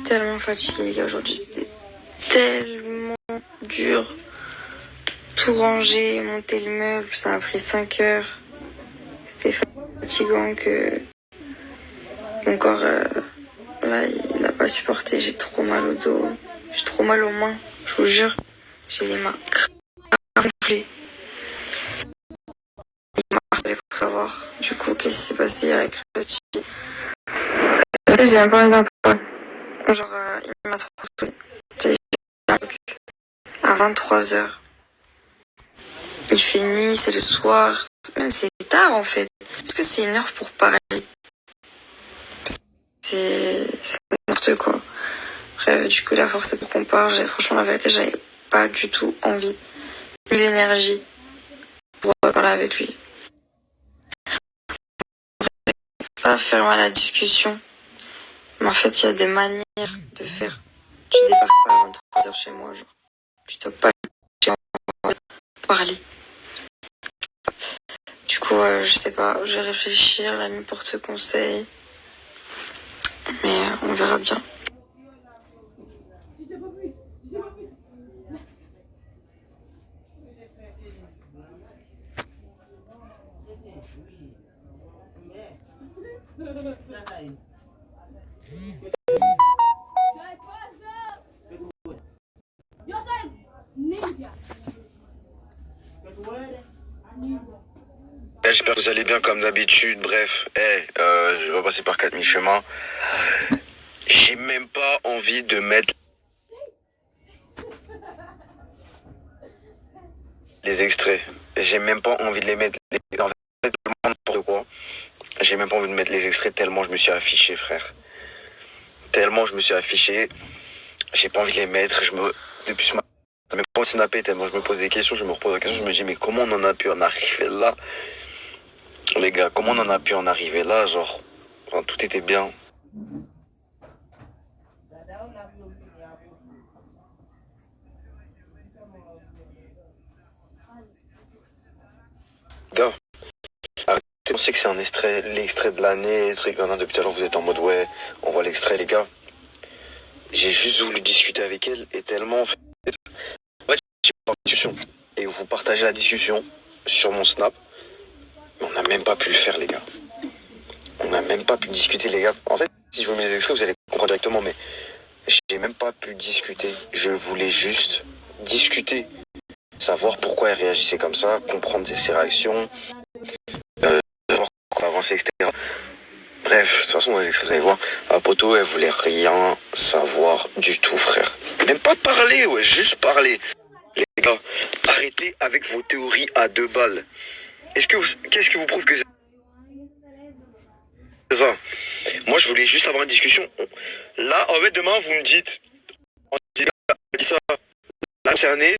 Tellement fatiguée les gars, aujourd'hui c'était tellement dur. Tout ranger, monter le meuble, ça m'a pris 5 heures. C'était fatigant que mon corps, là, il a pas supporté. J'ai trop mal au dos, j'ai trop mal aux mains, je vous jure. J'ai les mains gonflées. Il faut savoir du coup qu'est-ce qui s'est passé avec le petit. J'ai même pas envie d'en parler. Genre, il m'a trop saoulé. J'ai fait un truc à 23h. Il fait nuit, c'est le soir. Même c'est tard en fait. Est-ce que c'est une heure pour parler? C'est n'importe quoi. Bref, du coup, la force c'est pour qu'on parle. Franchement, la vérité, j'avais pas du tout envie ni l'énergie pour parler avec lui. Pas faire mal à la discussion. Mais en fait, il y a des manières de faire. Tu débarques pas à 23h chez moi, genre. Tu dois pas parler. Du coup, je sais pas, je vais réfléchir la nuit pour te conseil. Mais on verra bien. J'espère que vous allez bien comme d'habitude. Bref, je vais passer par 4000 chemins. J'ai même pas envie de mettre les extraits. J'ai même pas envie de les mettre. En fait, n'importe quoi. J'ai même pas envie de mettre les extraits tellement je me suis affiché, frère. Tellement je me suis affiché. J'ai pas envie de les mettre. Depuis ce matin, ça m'est pas snappé tellement je me pose des questions. Je me repose des questions. Je me dis, mais comment on en a pu en arriver là? Les gars, comment on en a pu en arriver là? Genre, tout était bien. Gars, arrêtez de penser que c'est un extrait, l'extrait de l'année, truc, depuis tout à l'heure vous êtes en mode ouais, on voit l'extrait les gars. J'ai juste voulu discuter avec elle et tellement en fait j'ai pas de discussion. Et vous partagez la discussion sur mon snap, mais on n'a même pas pu le faire les gars. On n'a même pas pu discuter les gars. En fait, si je vous mets les extraits, vous allez comprendre directement, mais j'ai même pas pu discuter. Je voulais juste discuter. Savoir pourquoi elle réagissait comme ça, comprendre ses réactions, savoir comment avancer, etc. Bref, de toute façon, vous allez voir, à Poto, elle voulait rien savoir du tout, frère. Même pas parler, ouais, juste parler. Les gars, arrêtez avec vos théories à 2 balles. Qu'est-ce que vous prouve que c'est ça? Moi, je voulais juste avoir une discussion. Là, en fait, demain, vous me dites, on dit ça. La concernée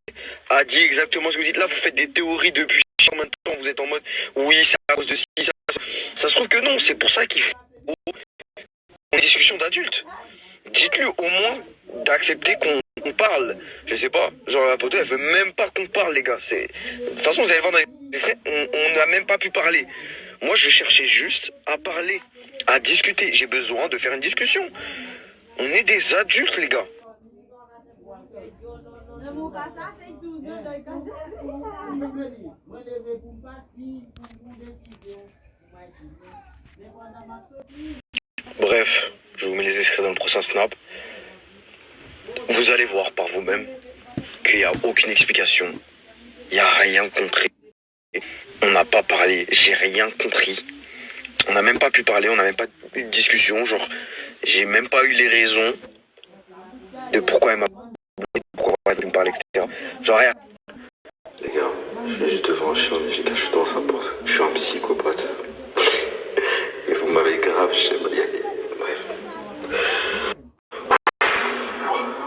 a dit exactement ce que vous dites. Là, vous faites des théories depuis combien de temps? Vous êtes en mode oui, c'est à cause de ci, ça. Ça se trouve que non, c'est pour ça qu'il faut une discussion d'adultes. Dites-lui au moins d'accepter qu'on parle. Je sais pas, genre la poteau, elle veut même pas qu'on parle, les gars. De toute façon, vous allez voir dans les extraits, on n'a même pas pu parler. Moi, je cherchais juste à parler, à discuter. J'ai besoin de faire une discussion. On est des adultes, les gars. Bref, je vous mets les extraits dans le prochain snap. Vous allez voir par vous-même qu'il n'y a aucune explication. Il n'y a rien compris. On n'a pas parlé. J'ai rien compris. On n'a même pas pu parler. On n'a même pas eu de discussion. Genre, j'ai même pas eu les raisons de pourquoi elle m'a pu me parler, etc. Genre, rien. Les gars, je vais juste devant un chien. J'ai caché dans sa porte. Je suis un psychopathe. Et vous m'avez grave, je sais pas y aller. Bref.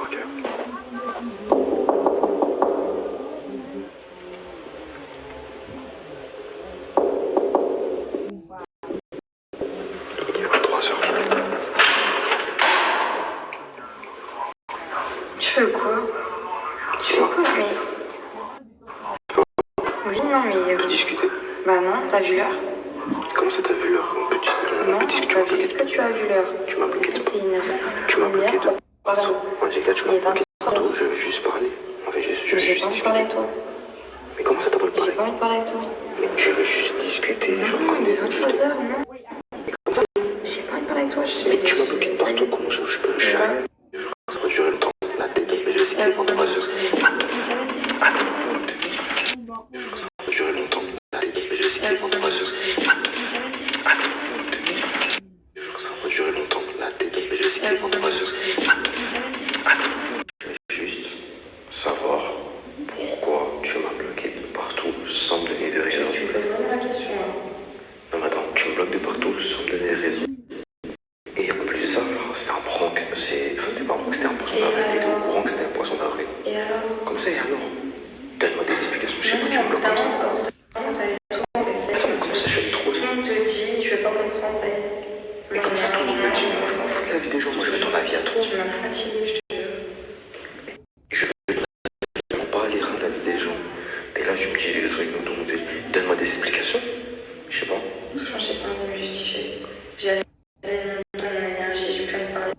Ok. Non, mais. On peut discuter. Bah non, t'as vu l'heure? Comment ça t'as vu l'heure? On peut discuter. Est-ce que tu as vu l'heure? Tu m'as bloqué de... C'est une. Tu m'as bloqué de... Pardon. Angélica, tu m'as bloqué de partout. Je veux juste parler. En fait, je veux J'ai juste pas envie de discuter. parler avec toi. Mais comment ça t'as pas J'ai parler? pas envie de parler avec toi. Mais je veux juste discuter, genre Non, comme mais des adultes. 23 heures, non. J'ai pas envie de parler avec toi. Mais tu m'as bloqué de partout, comment je peux... Je ça va durer longtemps. La tête, mais je vais essayer pendant 3 heures. Attends, 2 minutes. Genre ça va durer longtemps. La tête, mais je vais essayer pendant 3 heures. Attends, 2 minutes. Genre ça va durer longtemps. La tête, mais je vais essayer pendant 3 heures. Attends, je veux juste savoir pourquoi tu m'as bloqué de partout sans me donner de raison. Tu me poses vraiment la question. Non mais attends, tu me bloques de partout sans me donner de raison. Et en plus de ça, c'était un prank. C'était pas un prank, c'était un poisson d'avril. T'étais au courant que c'était un poisson d'avril. Et alors? Comme ça, et alors? Donne-moi des explications. Je sais pas, tu me bloques comme ça. Attends, mais comment ça, je suis allé trop loin? Tout le monde te dit, tu veux pas comprendre, ça y est. Mais comme ça, tout le monde me le dit. Moi, je m'en fous de la vie des gens. Moi, je veux ton avis à toi. Tu m'as fatigué, je te jure. Je veux vraiment pas aller rendre la vie des gens. Et là, tu me dis le truc dont tout le monde te dit. Donne-moi des explications. Je sais pas. Franchement, j'ai pas envie de me justifier. J'ai assez de mon énergie, j'ai plus envie de parler.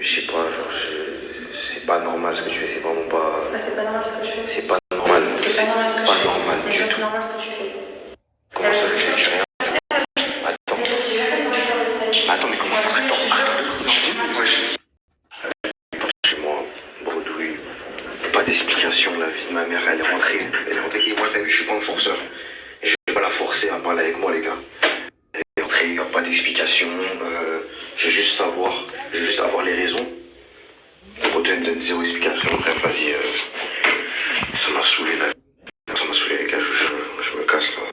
Je sais pas, genre, c'est pas normal ce que tu fais, c'est vraiment pas. Ah, c'est pas normal ce que je fais. C'est pas normal. C'est pas normal ce que je fais. Normal Mais du toi, tout. c'est normal ce que tu fais. Comment ça, tu fais rien? Attends. Attends, mais comment ça? Attends, wesh. Chez moi, bredouille. Pas d'explication, la vie de ma mère, elle est rentrée. Et moi, t'as vu, je suis pas un forceur. Je vais pas la forcer à parler avec moi, les gars. Elle est rentrée, y a pas d'explication. Je veux juste avoir les raisons. Pour te donner zéro explication, bref, vas-y. Ça m'a saoulé, là. Ça m'a saoulé, les gars, je me casse, là.